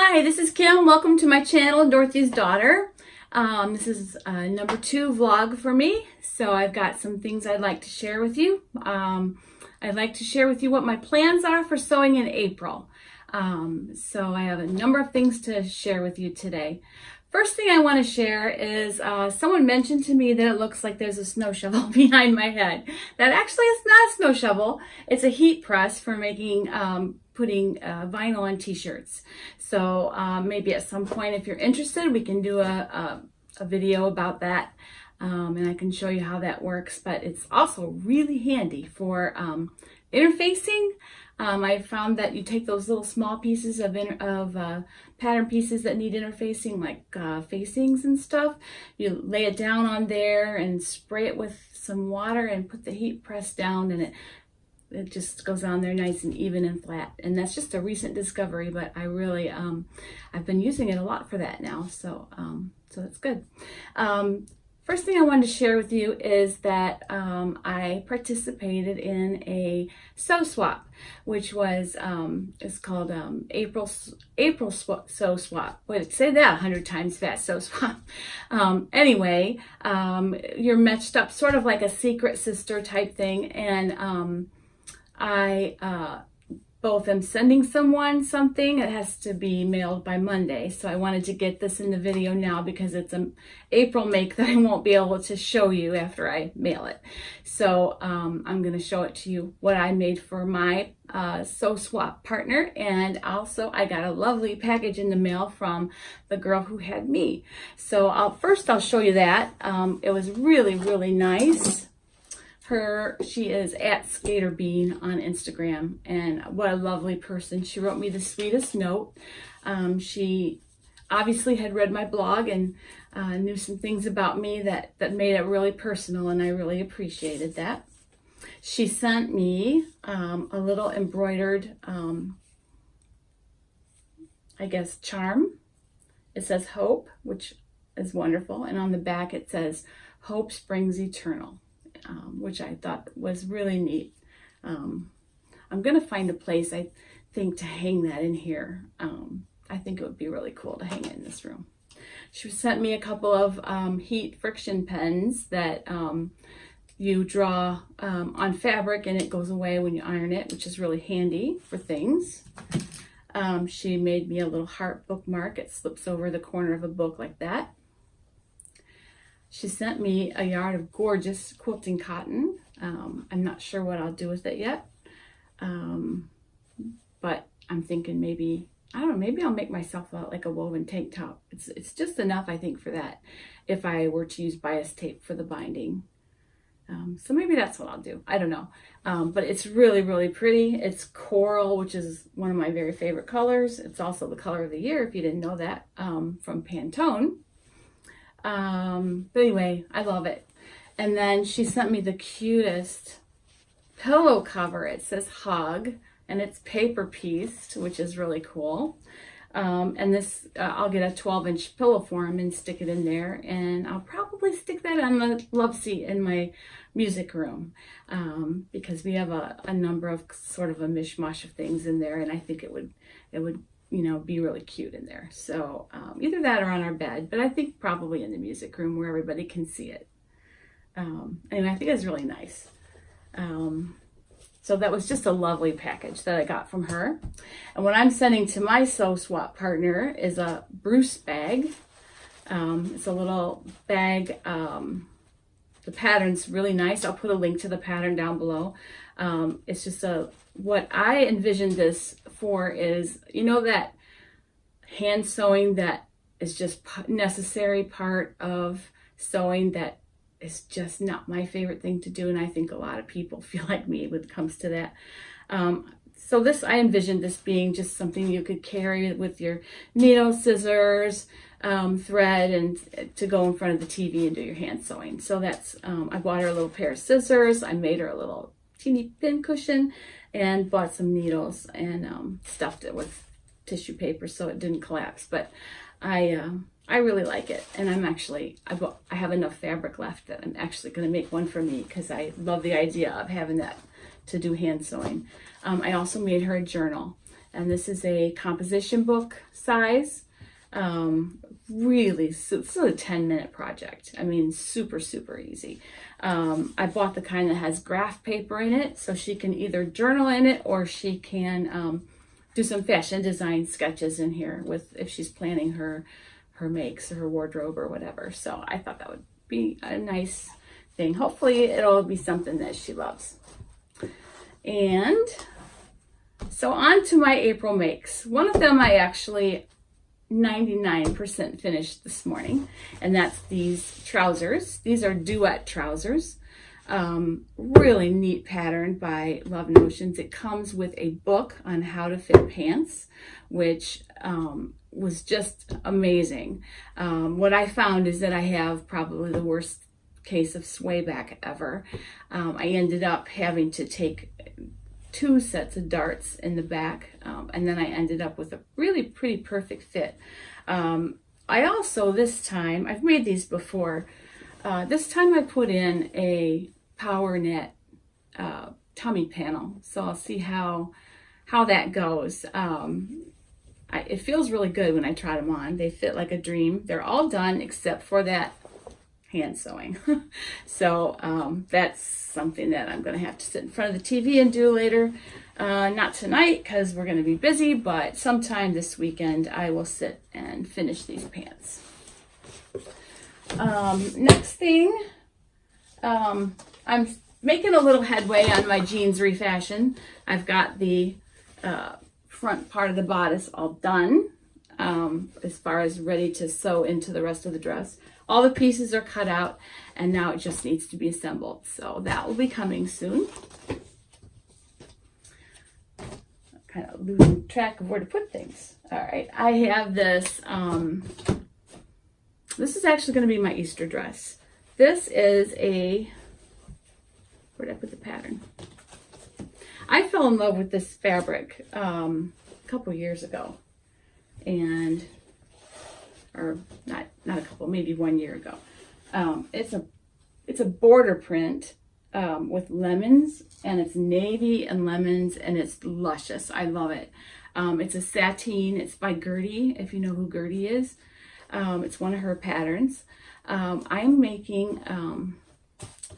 Hi, this is Kim. Welcome to my channel, Dorothy's Daughter. This is number 2 vlog for me. So I've got some things I'd like to share with you. I'd like to share with you what my plans are for sewing in April. So I have a number of things to share with you today. First thing I want to share is someone mentioned to me that it looks like there's a snow shovel behind my head. That actually is not a snow shovel. It's a heat press for making putting vinyl on t-shirts. So maybe at some point, if you're interested, we can do a video about that, and I can show you how that works. But it's also really handy for interfacing. I found that you take those little small pieces of pattern pieces that need interfacing, like facings and stuff. You lay it down on there and spray it with some water and put the heat press down, and it just goes on there nice and even and flat. And that's just a recent discovery, but I really I've been using it a lot for that now, so that's good. First thing I wanted to share with you is that I participated in a sew swap, which was it's called April sew swap. Wait, say that 100 times fast. Sew swap. Anyway, you're matched up sort of like a secret sister type thing, and I both am sending someone something. It has to be mailed by Monday. So I wanted to get this in the video now because it's an April make that I won't be able to show you after I mail it. So I'm going to show it to you what I made for my sew swap partner. And also I got a lovely package in the mail from the girl who had me. So first I'll show you that. It was really, really nice. She is at Skater Bean on Instagram, and what a lovely person. She wrote me the sweetest note. She obviously had read my blog and knew some things about me that made it really personal, and I really appreciated that. She sent me a little embroidered, I guess, charm. It says hope, which is wonderful, and on the back it says hope springs eternal. Which I thought was really neat. I'm going to find a place, I think, to hang that in here. I think it would be really cool to hang it in this room. She sent me a couple of heat friction pens that you draw on fabric and it goes away when you iron it, which is really handy for things. She made me a little heart bookmark. It slips over the corner of a book like that. She sent me a yard of gorgeous quilting cotton. I'm not sure what I'll do with it yet. But I'm thinking maybe, I don't know, maybe I'll make myself like a woven tank top. It's just enough, I think, for that if I were to use bias tape for the binding. So maybe that's what I'll do. I don't know. But it's really, really pretty. It's coral, which is one of my very favorite colors. It's also the color of the year, if you didn't know that, from Pantone. But anyway, I love it. And then she sent me the cutest pillow cover. It says hug, and it's paper pieced, which is really cool. And this, I'll get a 12-inch pillow form and stick it in there, and I'll probably stick that on the love seat in my music room, because we have a number of sort of a mishmash of things in there, and I think it would you know, be really cute in there. So either that or on our bed, but I think probably in the music room where everybody can see it. And I think it's really nice. So that was just a lovely package that I got from her. And what I'm sending to my sew swap partner is a Bruce bag. It's a little bag. The pattern's really nice. I'll put a link to the pattern down below. It's just what I envisioned this for is, you know, that hand sewing that is just necessary part of sewing that is just not my favorite thing to do, and I think a lot of people feel like me when it comes to that. So I envisioned this being just something you could carry with your needle, scissors, thread, and to go in front of the TV and do your hand sewing. So that's, I bought her a little pair of scissors. I made her a little teeny pin cushion and bought some needles and stuffed it with tissue paper so it didn't collapse. But I really like it, and I have enough fabric left that I'm actually going to make one for me because I love the idea of having that to do hand sewing. I also made her a journal, And this is a composition book size. Really, so this is a 10-minute project. I mean, super, super easy. I bought the kind that has graph paper in it, so she can either journal in it or she can do some fashion design sketches in here with if she's planning her makes or her wardrobe or whatever. So I thought that would be a nice thing. Hopefully it'll be something that she loves. And so on to my April makes. One of them I actually 99% finished this morning, and that's these trousers. These are duet trousers. Really neat pattern by Love Notions. It comes with a book on how to fit pants, which was just amazing. What I found is that I have probably the worst case of sway back ever. I ended up having to take 2 sets of darts in the back, and then I ended up with a really pretty perfect fit. I also, this time, I've made these before, this time I put in a power knit tummy panel, so I'll see how that goes. It feels really good when I try them on. They fit like a dream. They're all done except for that hand sewing. So that's something that I'm going to have to sit in front of the TV and do later. Not tonight because we're going to be busy, but sometime this weekend I will sit and finish these pants. Next thing, I'm making a little headway on my jeans refashion. I've got the front part of the bodice all done, as far as ready to sew into the rest of the dress. All the pieces are cut out, and now it just needs to be assembled. So that will be coming soon. Kind of losing track of where to put things. All right, I have this. This is actually going to be my Easter dress. This is a, where did I put the pattern? I fell in love with this fabric a couple years ago, and or not a couple, maybe 1 year ago. It's a border print with lemons, and it's navy and lemons, and it's luscious. I love it. It's a sateen. It's by Gertie, if you know who Gertie is. It's one of her patterns. I'm making,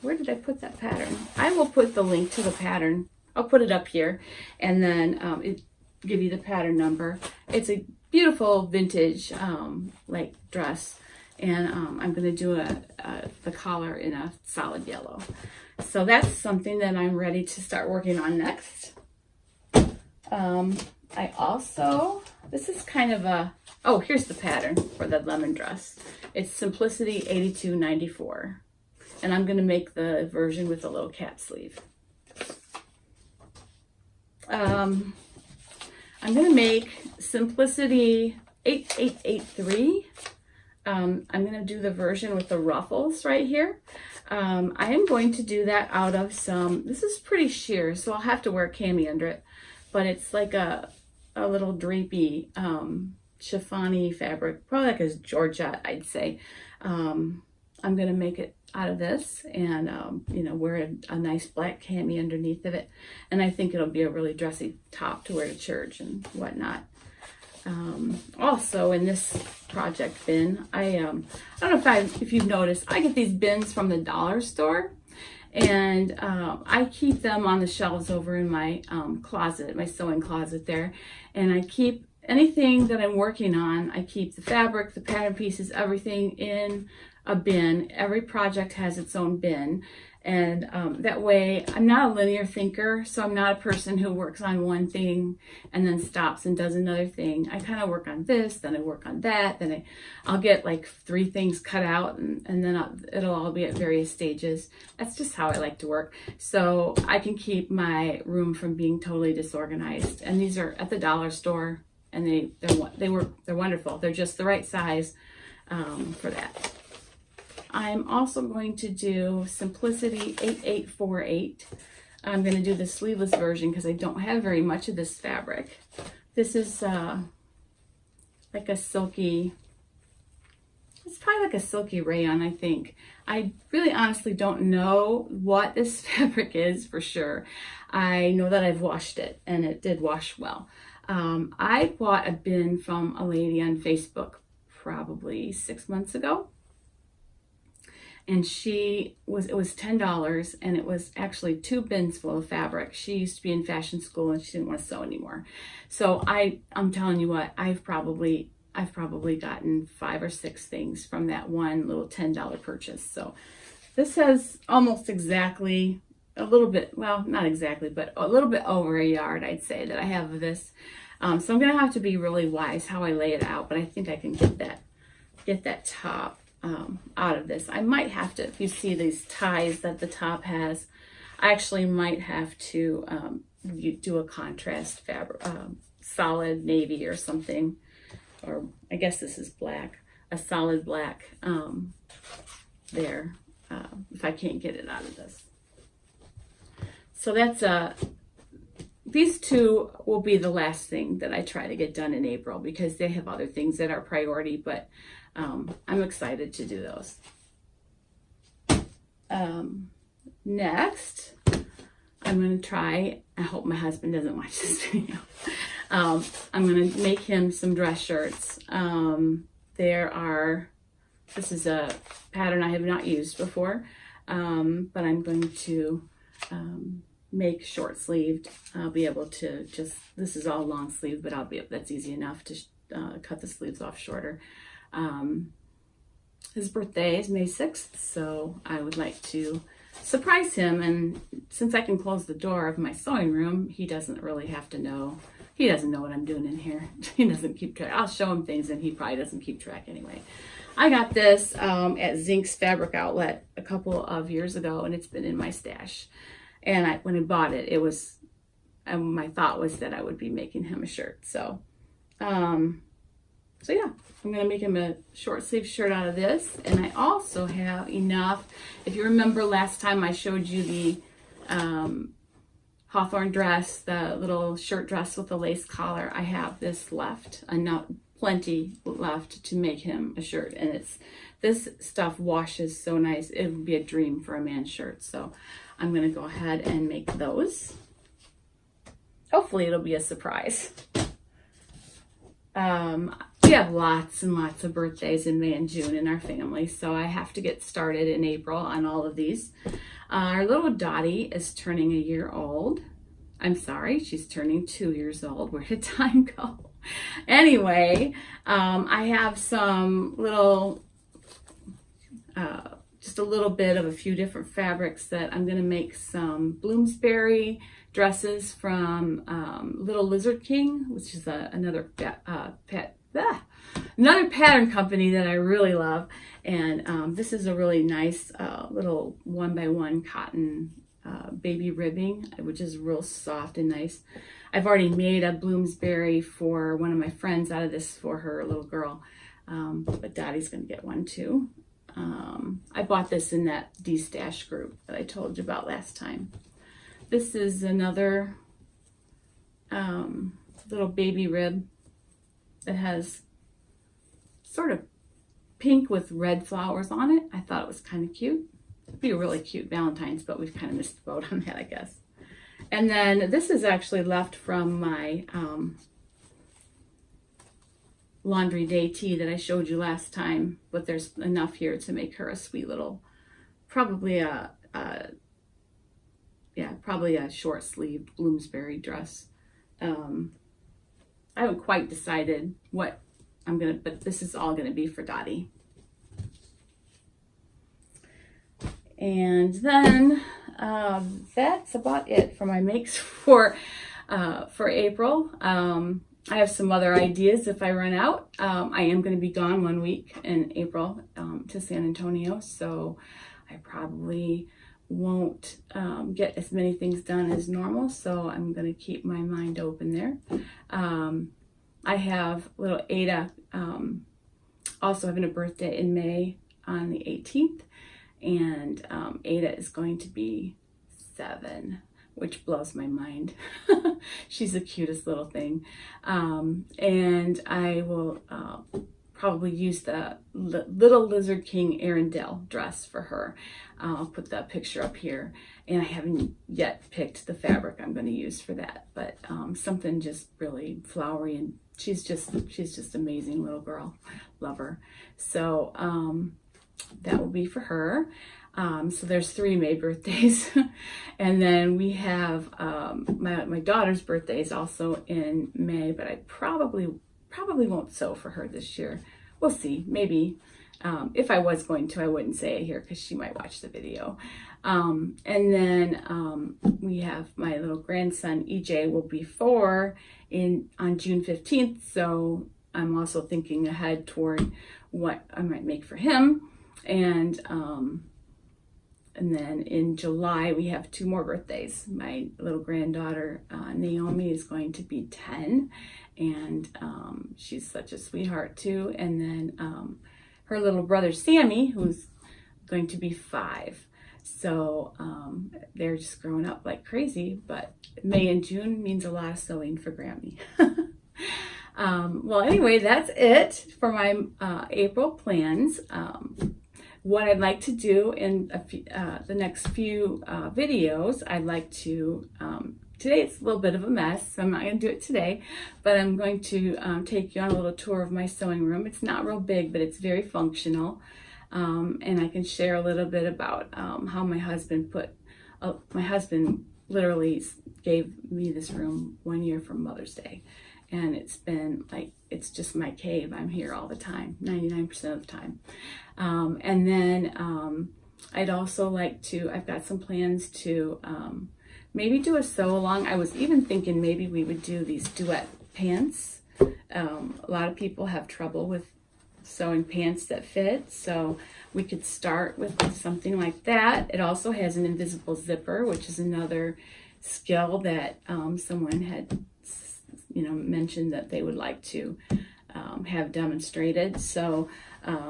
where did I put that pattern? I will put the link to the pattern. I'll put it up here, and then it give you the pattern number. It's a beautiful vintage like dress, and I'm going to do the collar in a solid yellow. So that's something that I'm ready to start working on next. I also, this is kind of a, oh, here's the pattern for the lemon dress. It's Simplicity 8294, and I'm going to make the version with a little cap sleeve. I'm going to make Simplicity 8883. I'm going to do the version with the ruffles right here. I am going to do that out of some, this is pretty sheer, so I'll have to wear a cami under it, but it's like a little drapey, chiffon-y fabric, probably like a georgette, I'd say. I'm going to make it out of this and, you know, wear a nice black cami underneath of it. And I think it'll be a really dressy top to wear to church and whatnot. Also in this project bin, I don't know if you've noticed, I get these bins from the dollar store, and I keep them on the shelves over in my closet, my sewing closet there, and I keep anything that I'm working on. I keep the fabric, the pattern pieces, everything in a bin. Every project has its own bin, and that way I'm not a linear thinker, so I'm not a person who works on one thing and then stops and does another thing. I kind of work on this, then I work on that, then I'll get like 3 things cut out, and then it'll all be at various stages. That's just how I like to work, so I can keep my room from being totally disorganized. And these are at the dollar store, and they're wonderful. They're just the right size for that. I'm also going to do Simplicity 8848. I'm going to do the sleeveless version because I don't have very much of this fabric. This is like a silky, it's probably like a silky rayon, I think. I really honestly don't know what this fabric is for sure. I know that I've washed it, and it did wash well. I bought a bin from a lady on Facebook probably 6 months ago. And it was $10, and it was actually 2 bins full of fabric. She used to be in fashion school and she didn't want to sew anymore. So I'm telling you what, I've probably gotten 5 or 6 things from that one little $10 purchase. So this has almost exactly a little bit, well, not exactly, but a little bit over a yard, I'd say, that I have of this. So I'm gonna have to be really wise how I lay it out, but I think I can get that top out of this. I might have to, if you see these ties that the top has, I actually might have to do a contrast fabric, solid navy or something, or I guess this is black, a solid black there, if I can't get it out of this. So that's these 2 will be the last thing that I try to get done in April, because they have other things that are priority, but I'm excited to do those. Next, I'm going to try, I hope my husband doesn't watch this video, I'm going to make him some dress shirts. This is a pattern I have not used before, but I'm going to make short sleeved. I'll be able to this is all long sleeve, but that's easy enough to cut the sleeves off shorter. His birthday is May 6th, so I would like to surprise him, and since I can close the door of my sewing room, he doesn't really have to know. He doesn't know what I'm doing in here. He doesn't keep track. I'll show him things and he probably doesn't keep track anyway. I got this at Zink's Fabric Outlet a couple of years ago, and it's been in my stash. And when I bought it, it was, my thought was that I would be making him a shirt. So yeah, I'm going to make him a short sleeve shirt out of this. And I also have enough, if you remember last time I showed you the Hawthorne dress, the little shirt dress with the lace collar, I have this left, enough, plenty left to make him a shirt. And this stuff washes so nice. It would be a dream for a man's shirt. So I'm going to go ahead and make those. Hopefully it'll be a surprise. We have lots and lots of birthdays in May and June in our family, so I have to get started in April on all of these. Our little Dottie is turning a year old. I'm sorry, she's turning 2 years old. Where did time go? Anyway, I have some little, just a little bit of a few different fabrics that I'm going to make some Bloomsbury dresses from Little Lizard King, which is another pattern company that I really love. And this is a really nice little 1x1 cotton baby ribbing, which is real soft and nice. I've already made a Bloomsbury for one of my friends out of this for her little girl, but Dottie's going to get one too. I bought this in that D-Stash group that I told you about last time. This is another little baby rib that has sort of pink with red flowers on it. I thought it was kind of cute. It'd be a really cute Valentine's, but we've kind of missed the boat on that, I guess. And then this is actually left from my laundry day tea that I showed you last time, but there's enough here to make her a sweet little, probably a short sleeved Bloomsbury dress. I haven't quite decided what but this is all gonna be for Dottie. And then that's about it for my makes for April. I have some other ideas if I run out. I am going to be gone 1 week in April to San Antonio, so I probably won't get as many things done as normal, so I'm going to keep my mind open there. I have little Ada also having a birthday in May on the 18th, and Ada is going to be 7, which blows my mind. She's the cutest little thing. And I will probably use the Little Lizard King Arendelle dress for her. I'll put that picture up here, and I haven't yet picked the fabric I'm going to use for that, but something just really flowery, and she's just amazing little girl. Love her. So that will be for her. So there's 3 May birthdays. And then we have my daughter's birthday is also in May, but I probably won't sew for her this year. We'll see. Maybe if I was going to, I wouldn't say it here because she might watch the video. And then we have my little grandson EJ will be 4 on June 15th. So I'm also thinking ahead toward what I might make for him. And then in July, we have 2 more birthdays. My little granddaughter, Naomi, is going to be 10, and she's such a sweetheart too. And then her little brother, Sammy, who's going to be 5. So they're just growing up like crazy, but May and June means a lot of sewing for Grammy. Well, anyway, that's it for my April plans. What I'd like to do in the next few videos, I'd like to, today it's a little bit of a mess, so I'm not going to do it today, but I'm going to take you on a little tour of my sewing room. It's not real big, but it's very functional, and I can share a little bit about how my husband literally gave me this room 1 year for Mother's Day, and it's been like, it's just my cave. I'm here all the time, 99% of the time. And then I'd also like to, I've got some plans to maybe do a sew along. I was even thinking maybe we would do these duet pants. A lot of people have trouble with sewing pants that fit, so we could start with something like that. It also has an invisible zipper, which is another skill that someone had mentioned that they would like to have demonstrated. So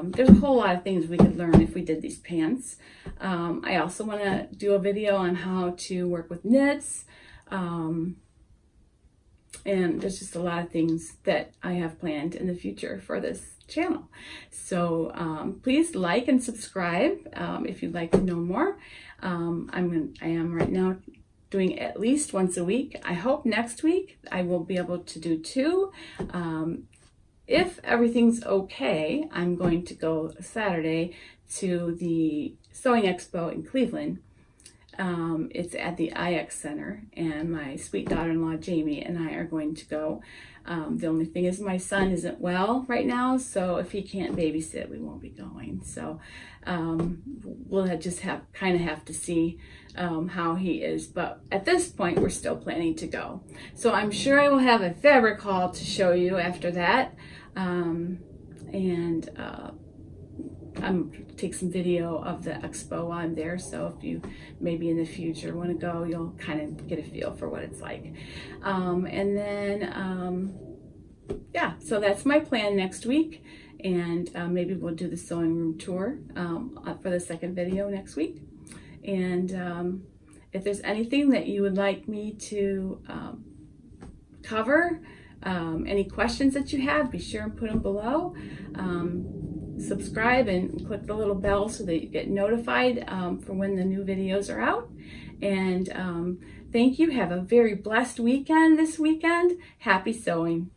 there's a whole lot of things we could learn if we did these pants. I also want to do a video on how to work with knits, and there's just a lot of things that I have planned in the future for this channel. So please like and subscribe if you'd like to know more. I am right now doing at least once a week. I hope next week I will be able to do 2. If everything's okay, I'm going to go Saturday to the Sewing Expo in Cleveland. It's at the IX Center, and my sweet daughter-in-law Jamie and I are going to go. The only thing is my son isn't well right now, so if he can't babysit, we won't be going. So we'll just have to see how he is. But at this point, we're still planning to go. So I'm sure I will have a fabric haul to show you after that. I'm take some video of the expo on there, so if you maybe in the future want to go, you'll kind of get a feel for what it's like. And then yeah, so that's my plan next week, and maybe we'll do the sewing room tour for the second video next week. And if there's anything that you would like me to cover, any questions that you have, be sure and put them below. Subscribe and click the little bell so that you get notified for when the new videos are out. And thank you. Have a very blessed weekend this weekend. Happy sewing.